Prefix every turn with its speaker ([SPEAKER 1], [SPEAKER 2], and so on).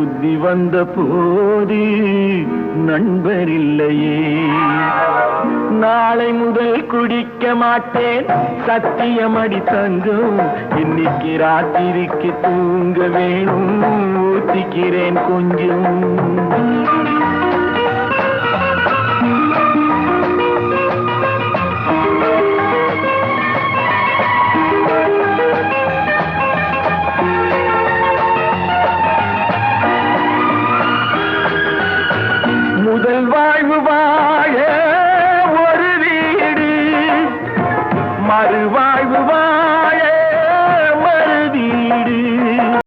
[SPEAKER 1] புத்தி வந்த போது நண்பர் இல்லையே. நாளை முதல் குடிக்க மாட்டேன் சத்தியமடி தங்கம். இன்னைக்கு ராத்திரிக்கு தூங்க வேணும் ஊத்திக்கிறேன் கொஞ்சம்.